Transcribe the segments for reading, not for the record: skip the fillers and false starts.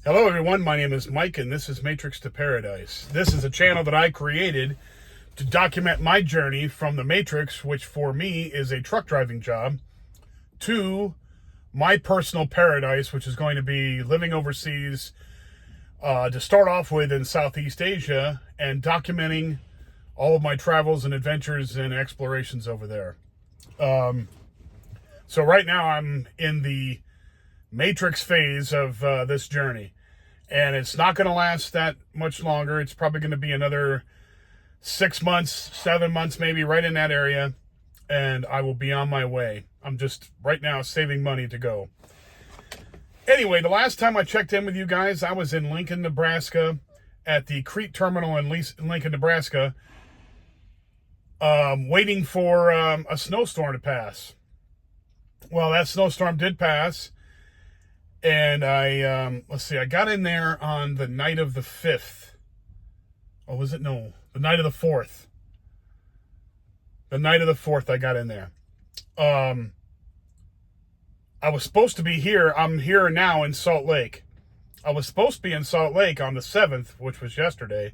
Hello everyone, my name is Mike and this is Matrix to Paradise. This is a channel that I created to document my journey from the Matrix, which for me is a truck driving job, to my personal paradise, which is going to be living overseas to start off with in Southeast Asia and documenting all of my travels and adventures and explorations over there. So right now I'm in the Matrix phase of this journey, and it's not going to last that much longer. It's probably going to be another 6 months, 7 months, maybe, right in that area, and I will be on my way. I'm just right now saving money to go. Anyway, the last time I checked in with you guys, I was in Lincoln, Nebraska, at the Crete Terminal in Lincoln, Nebraska, waiting for a snowstorm to pass. Well, that snowstorm did pass. And I got in there on the night of the 5th. Oh, was it? No, the night of the 4th. The night of the 4th, I got in there. I was supposed to be here. I'm here now in Salt Lake. I was supposed to be in Salt Lake on the 7th, which was yesterday.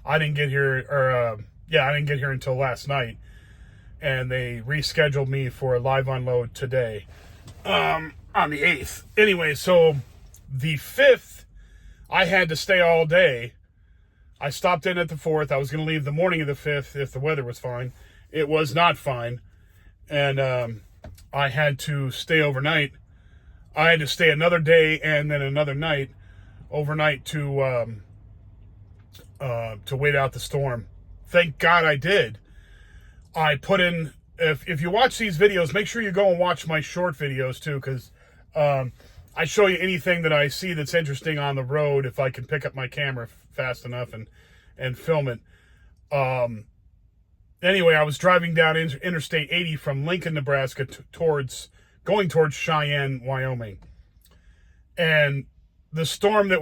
I didn't get here, I didn't get here until last night. And they rescheduled me for a live unload today. On the 8th. Anyway, so the 5th, I had to stay all day. I stopped in at the 4th. I was going to leave the morning of the 5th if the weather was fine. It was not fine. And I had to stay overnight. I had to stay another day and then another night overnight to wait out the storm. Thank God I did. I put in, if you watch these videos, make sure you go and watch my short videos too, because I show you anything that I see that's interesting on the road if I can pick up my camera fast enough and film it. Anyway, I was driving down Interstate 80 from Lincoln, Nebraska going towards Cheyenne, Wyoming. And the storm there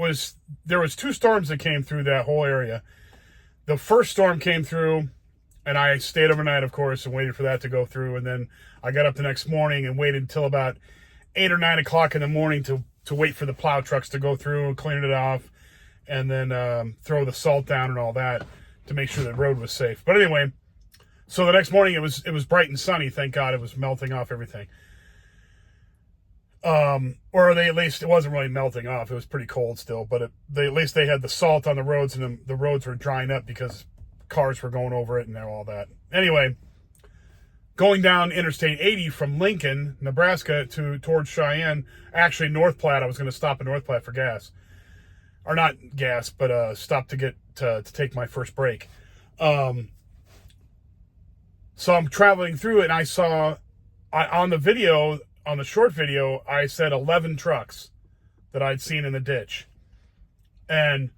was two storms that came through that whole area. The first storm came through, and I stayed overnight, of course, and waited for that to go through. And then I got up the next morning and waited until about 8 or 9 o'clock in the morning to wait for the plow trucks to go through and clean it off, and then throw the salt down and all that to make sure the road was safe. But anyway, so the next morning it was bright and sunny. Thank God, it was melting off everything. Or at least it wasn't really melting off. It was pretty cold still, but at least they had the salt on the roads, and the roads were drying up because cars were going over it and all that. Anyway, going down Interstate 80 from Lincoln, Nebraska towards Cheyenne, actually North Platte. I was going to stop in North Platte for gas. Or not gas, but stop to take my first break. So I'm traveling through it, and I saw on the short video, I said 11 trucks that I'd seen in the ditch. And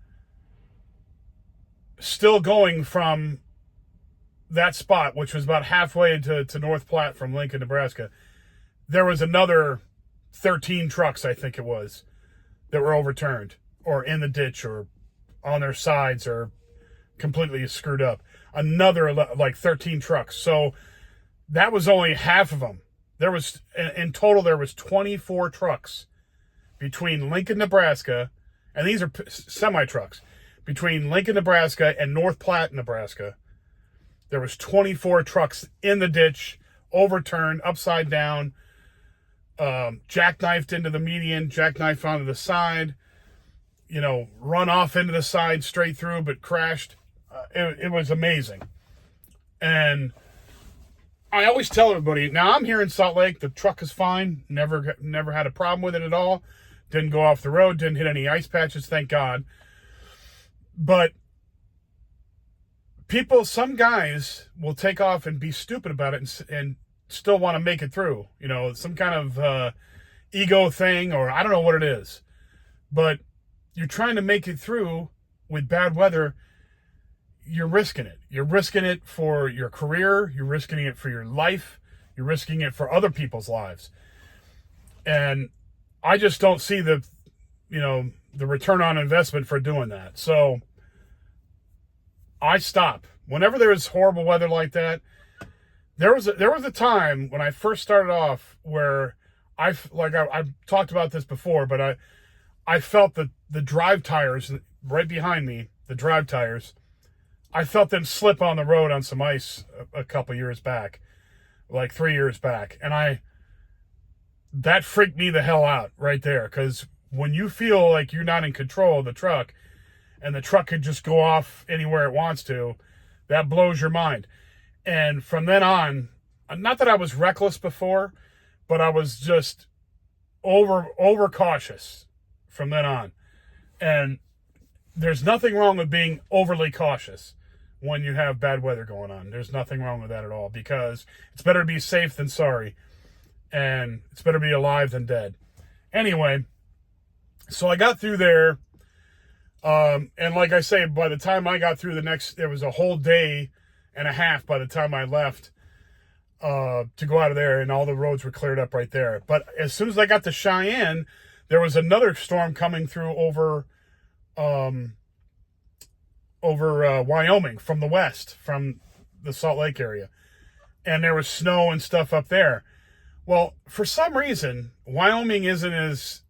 still going from that spot, which was about halfway to North Platte from Lincoln, Nebraska, there was another 13 trucks, I think it was, that were overturned or in the ditch or on their sides or completely screwed up. Another like 13 trucks. So that was only half of them. There was, in total, there was 24 trucks between Lincoln, Nebraska, and these are semi-trucks, between Lincoln, Nebraska and North Platte, Nebraska. There was 24 trucks in the ditch, overturned, upside down, jackknifed into the median, jackknifed onto the side, run off into the side straight through, but crashed. It was amazing. And I always tell everybody, now I'm here in Salt Lake, the truck is fine, never had a problem with it at all, didn't go off the road, didn't hit any ice patches, thank God. But some guys will take off and be stupid about it and still want to make it through. Some kind of ego thing, or I don't know what it is. But you're trying to make it through with bad weather. You're risking it. You're risking it for your career. You're risking it for your life. You're risking it for other people's lives. And I just don't see the return on investment for doing that. So I stop. Whenever there's horrible weather like that, there was a time when I first started off where I've talked about this before, but I felt the drive tires right behind me, the drive tires, I felt them slip on the road on some ice a couple years back, like 3 years back. And that freaked me the hell out right there. Because when you feel like you're not in control of the truck and the truck could just go off anywhere it wants to, that blows your mind. And from then on, not that I was reckless before, but I was just over cautious from then on. And there's nothing wrong with being overly cautious when you have bad weather going on. There's nothing wrong with that at all, because it's better to be safe than sorry, and it's better to be alive than dead. Anyway, so I got through there, and like I say, by the time I got through there was a whole day and a half by the time I left to go out of there, and all the roads were cleared up right there. But as soon as I got to Cheyenne, there was another storm coming through over Wyoming from the west, from the Salt Lake area. And there was snow and stuff up there. Well, for some reason, Wyoming isn't as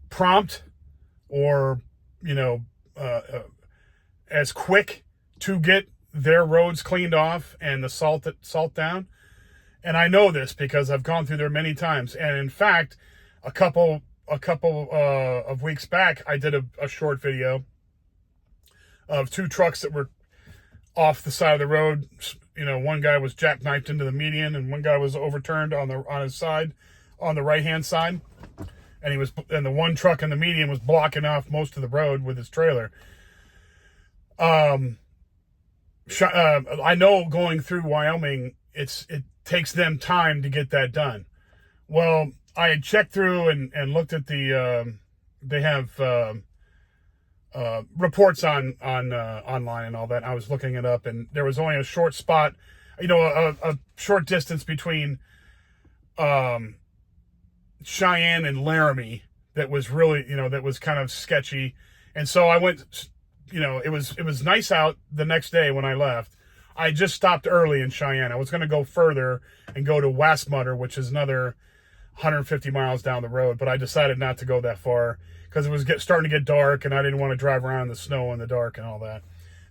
prompt or, as quick to get their roads cleaned off and the salt down. And I know this because I've gone through there many times. And in fact, a couple of weeks back, I did a short video of two trucks that were off the side of the road. One guy was jackknifed into the median, and one guy was overturned on his side, on the right-hand side. And the one truck in the median was blocking off most of the road with his trailer. I know going through Wyoming, it takes them time to get that done. Well, I had checked through and looked at they have reports on online and all that. I was looking it up, and there was only a short spot, a short distance between Cheyenne and Laramie that was really, that was kind of sketchy. And so I went, it was nice out the next day when I left. I just stopped early in Cheyenne. I was going to go further and go to Westmutter, which is another 150 miles down the road, but I decided not to go that far because it was starting to get dark, and I didn't want to drive around in the snow in the dark and all that.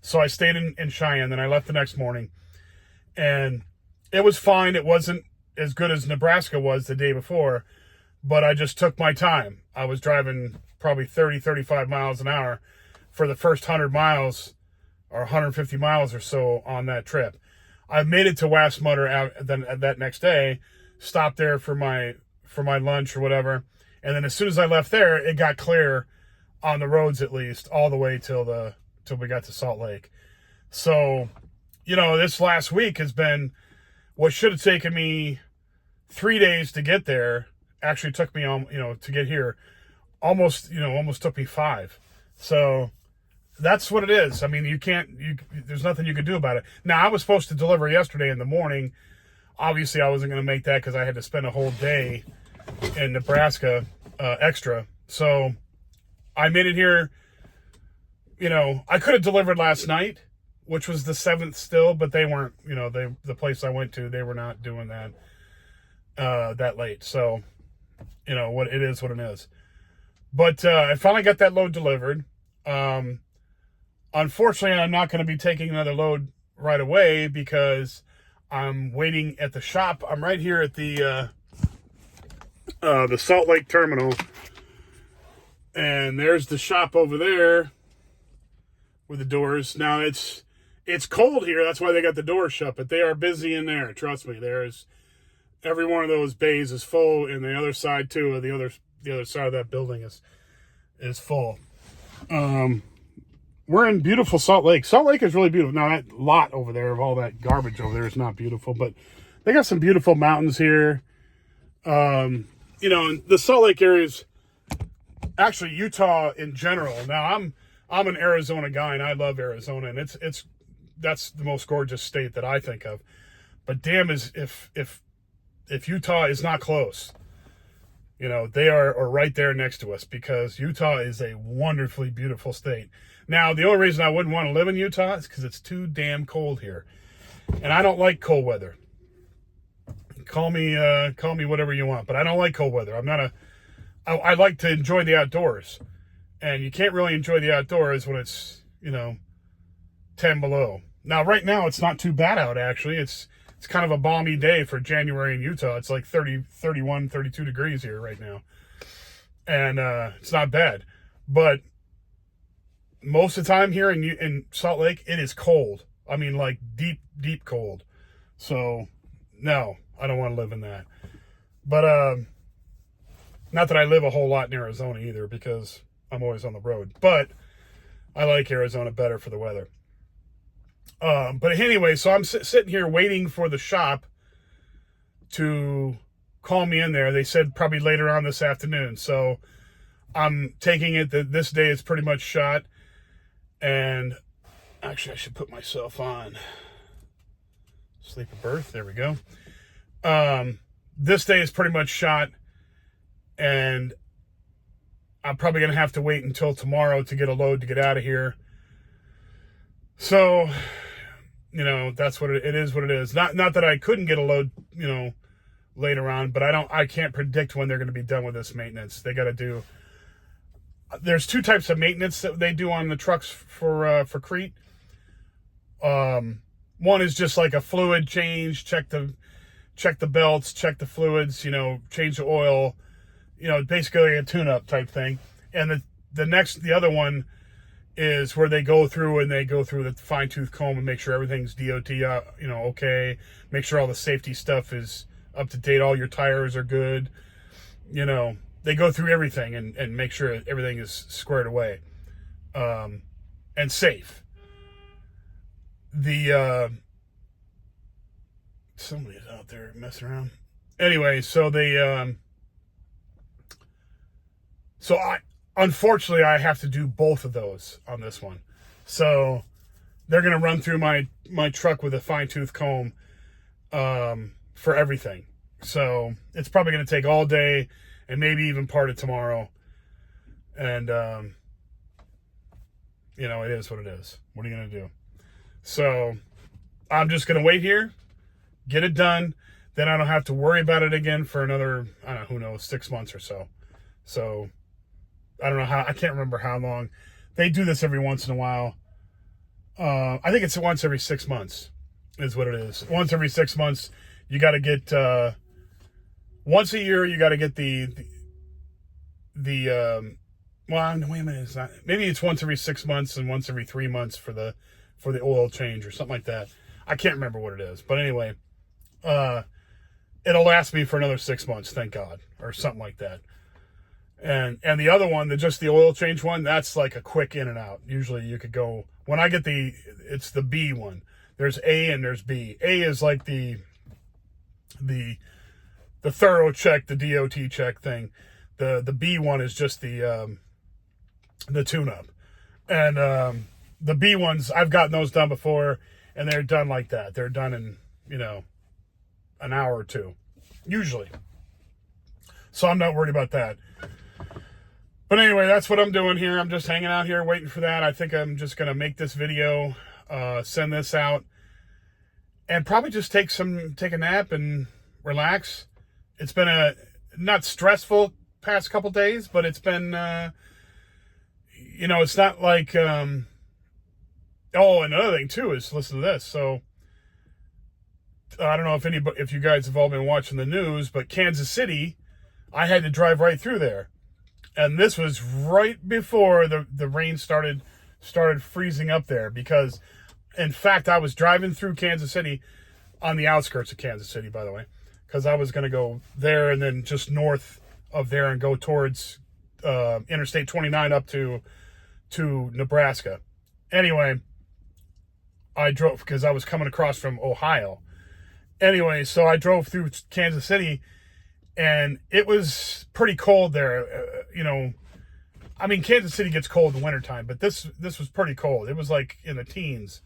So I stayed in Cheyenne. Then I left the next morning, and it was fine. It wasn't as good as Nebraska was the day before, but I just took my time. I was driving probably 30, 35 miles an hour for the first 100 miles or 150 miles or so on that trip. I made it to Westmutter that next day, stopped there for my lunch or whatever. And then as soon as I left there, it got clear on the roads, at least all the way till we got to Salt Lake. So, this last week has been what should have taken me 3 days to get there. Actually took me to get here almost took me 5. So that's what it is. I mean, there's nothing you can do about it. Now, I was supposed to deliver yesterday in the morning. Obviously, I wasn't going to make that because I had to spend a whole day in Nebraska extra. So I made it here. I could have delivered last night, which was the 7th still, but they weren't, the place I went to, they were not doing that that late. So, what it is, what it is. But I finally got that load delivered. Unfortunately, I'm not going to be taking another load right away because I'm waiting at the shop. I'm right here at the Salt Lake terminal, and there's the shop over there with the doors. Now it's cold here. That's why they got the doors shut, but they are busy in there. Trust me. There's every one of those bays is full, and the other side too, the other side of that building is full. We're in beautiful Salt Lake. Salt Lake is really beautiful. Now, that lot over there of all that garbage over there is not beautiful, but they got some beautiful mountains here. And the Salt Lake area is actually Utah in general. Now, I'm an Arizona guy, and I love Arizona, and that's the most gorgeous state that I think of. But damn, if Utah is not close, they are right there next to us, because Utah is a wonderfully beautiful state. Now, the only reason I wouldn't want to live in Utah is because it's too damn cold here. And I don't like cold weather. Call me whatever you want, but I don't like cold weather. I'm not I like to enjoy the outdoors. And you can't really enjoy the outdoors when it's, 10 below. Now, right now, it's not too bad out, actually. It's kind of a balmy day for January in Utah. It's like 30, 31, 32 degrees here right now. And it's not bad. But most of the time here in Salt Lake, it is cold. I mean, like deep, deep cold. So, no, I don't want to live in that. But not that I live a whole lot in Arizona either, because I'm always on the road. But I like Arizona better for the weather. But anyway, so I'm sitting here waiting for the shop to call me in there. They said probably later on this afternoon. So I'm taking it that this day is pretty much shot. And actually, I should put myself on sleep of birth. There we go. This day is pretty much shot. And I'm probably going to have to wait until tomorrow to get a load to get out of here. So, that's what it is. What it is. Not that I couldn't get a load, later on, but I can't predict when they're going to be done with this maintenance. They got to do. There's two types of maintenance that they do on the trucks for Crete. One is just like a fluid change, check the belts, check the fluids, change the oil, basically a tune-up type thing. And the other one is where they go through the fine-tooth comb and make sure everything's DOT, okay. Make sure all the safety stuff is up to date. All your tires are good. They go through everything and make sure everything is squared away, and safe. Somebody's out there messing around. Anyway, so unfortunately, I have to do both of those on this one. So they're going to run through my truck with a fine-tooth comb for everything. So it's probably going to take all day and maybe even part of tomorrow. And, it is what it is. What are you going to do? So I'm just going to wait here, get it done. Then I don't have to worry about it again for another, I don't know, who knows, 6 months or so. So I don't know I can't remember how long. They do this every once in a while. I think it's once every 6 months is what it is. Once every 6 months, you got to get, once a year, you got to get well, wait a minute, it's not, maybe it's once every 6 months and once every 3 months for the oil change or something like that. I can't remember what it is. But anyway, it'll last me for another 6 months, thank God, or something like that. And the other one, just the oil change one, that's like a quick in and out. Usually you could go, when I get it's the B one. There's A and there's B. A is like the thorough check, the DOT check thing. The B one is just the tune-up. And the B ones, I've gotten those done before, and they're done like that. They're done in, an hour or two, usually. So I'm not worried about that. But anyway, that's what I'm doing here. I'm just hanging out here waiting for that. I think I'm just going to make this video, send this out, and probably just take a nap and relax. It's been a not stressful past couple days, but it's been, it's not like, oh, another thing too is listen to this. So I don't know if you guys have all been watching the news, but Kansas City, I had to drive right through there. And this was right before the rain started freezing up there, because in fact, I was driving through Kansas City on the outskirts of Kansas City, by the way, because I was going to go there and then just north of there and go towards Interstate 29 up to Nebraska. Anyway, I drove because I was coming across from Ohio. Anyway, so I drove through Kansas City, and it was pretty cold there. I mean, Kansas City gets cold in the wintertime, but this was pretty cold. It was like in the teens,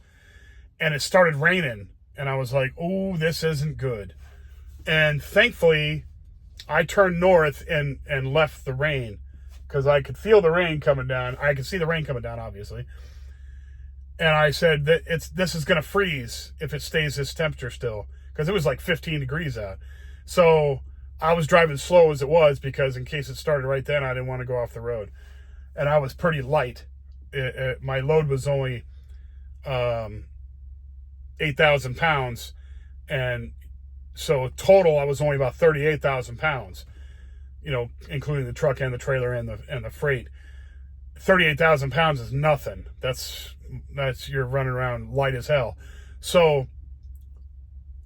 and it started raining, and I was like, oh, this isn't good. And thankfully, I turned north and left the rain, because I could feel the rain coming down. I could see the rain coming down, obviously. And I said that this is going to freeze if it stays this temperature still, because it was like 15 degrees out. So I was driving slow as it was because in case it started right then, I didn't want to go off the road. And I was pretty light. My load was only 8,000 pounds. And so total, I was only about 38,000 pounds, including the truck and the trailer and the freight. 38,000 pounds is nothing. That's you're running around light as hell. So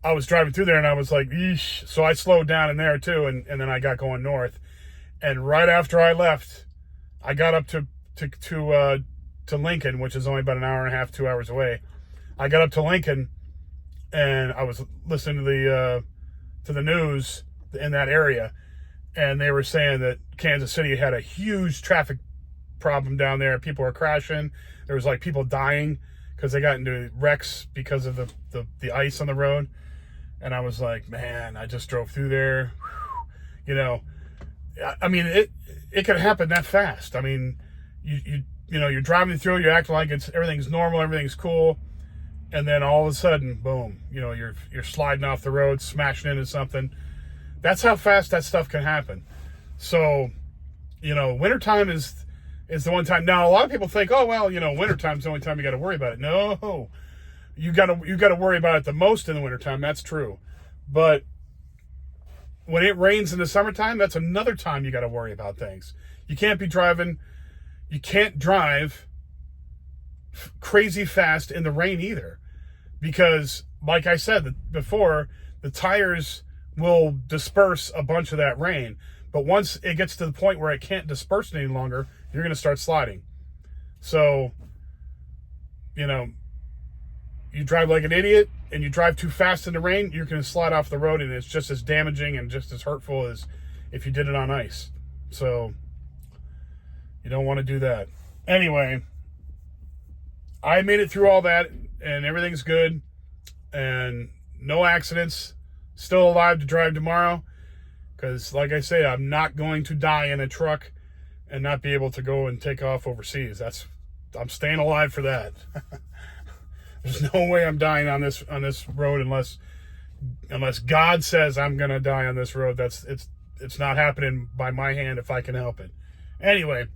I was driving through there and I was like, eesh. So I slowed down in there too. And then I got going north. And right after I left, I got up to Lincoln, which is only about an hour and a half, 2 hours away. I got up to Lincoln and I was listening to the news in that area. And they were saying that Kansas City had a huge traffic problem down there. People were crashing. There was like people dying because they got into wrecks because of the ice on the road. And I was like, man, I just drove through there. I mean, it could happen that fast. I mean, you're driving through, you're acting like everything's normal, everything's cool, and then all of a sudden, boom, you're sliding off the road, smashing into something. That's how fast that stuff can happen. So, wintertime is the one time. Now, a lot of people think, oh well, wintertime's the only time you got to worry about it. No, you got to worry about it the most in the wintertime. That's true, but when it rains in the summertime, that's another time you got to worry about things. You can't drive crazy fast in the rain either, because like I said before, the tires will disperse a bunch of that rain. But once it gets to the point where it can't disperse any longer, you're going to start sliding. So, you drive like an idiot and you drive too fast in the rain, you're going to slide off the road, and it's just as damaging and just as hurtful as if you did it on ice. So you don't want to do that. Anyway, I made it through all that and everything's good and no accidents. Still alive to drive tomorrow because, like I say, I'm not going to die in a truck and not be able to go and take off overseas. I'm staying alive for that. There's no way I'm dying on this road unless God says I'm gonna die on this road. It's not happening by my hand if I can help it. Anyway,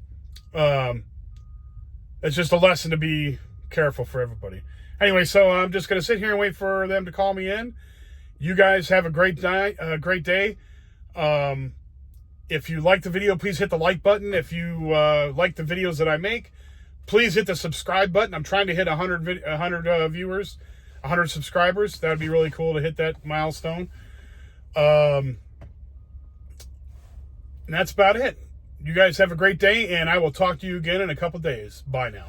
it's just a lesson to be careful for everybody. Anyway, so I'm just gonna sit here and wait for them to call me in. You guys have a great day. If you like the video, please hit the like button. If you like the videos that I make, please hit the subscribe button. I'm trying to hit 100 viewers, 100 subscribers. That would be really cool to hit that milestone. And that's about it. You guys have a great day, and I will talk to you again in a couple days. Bye now.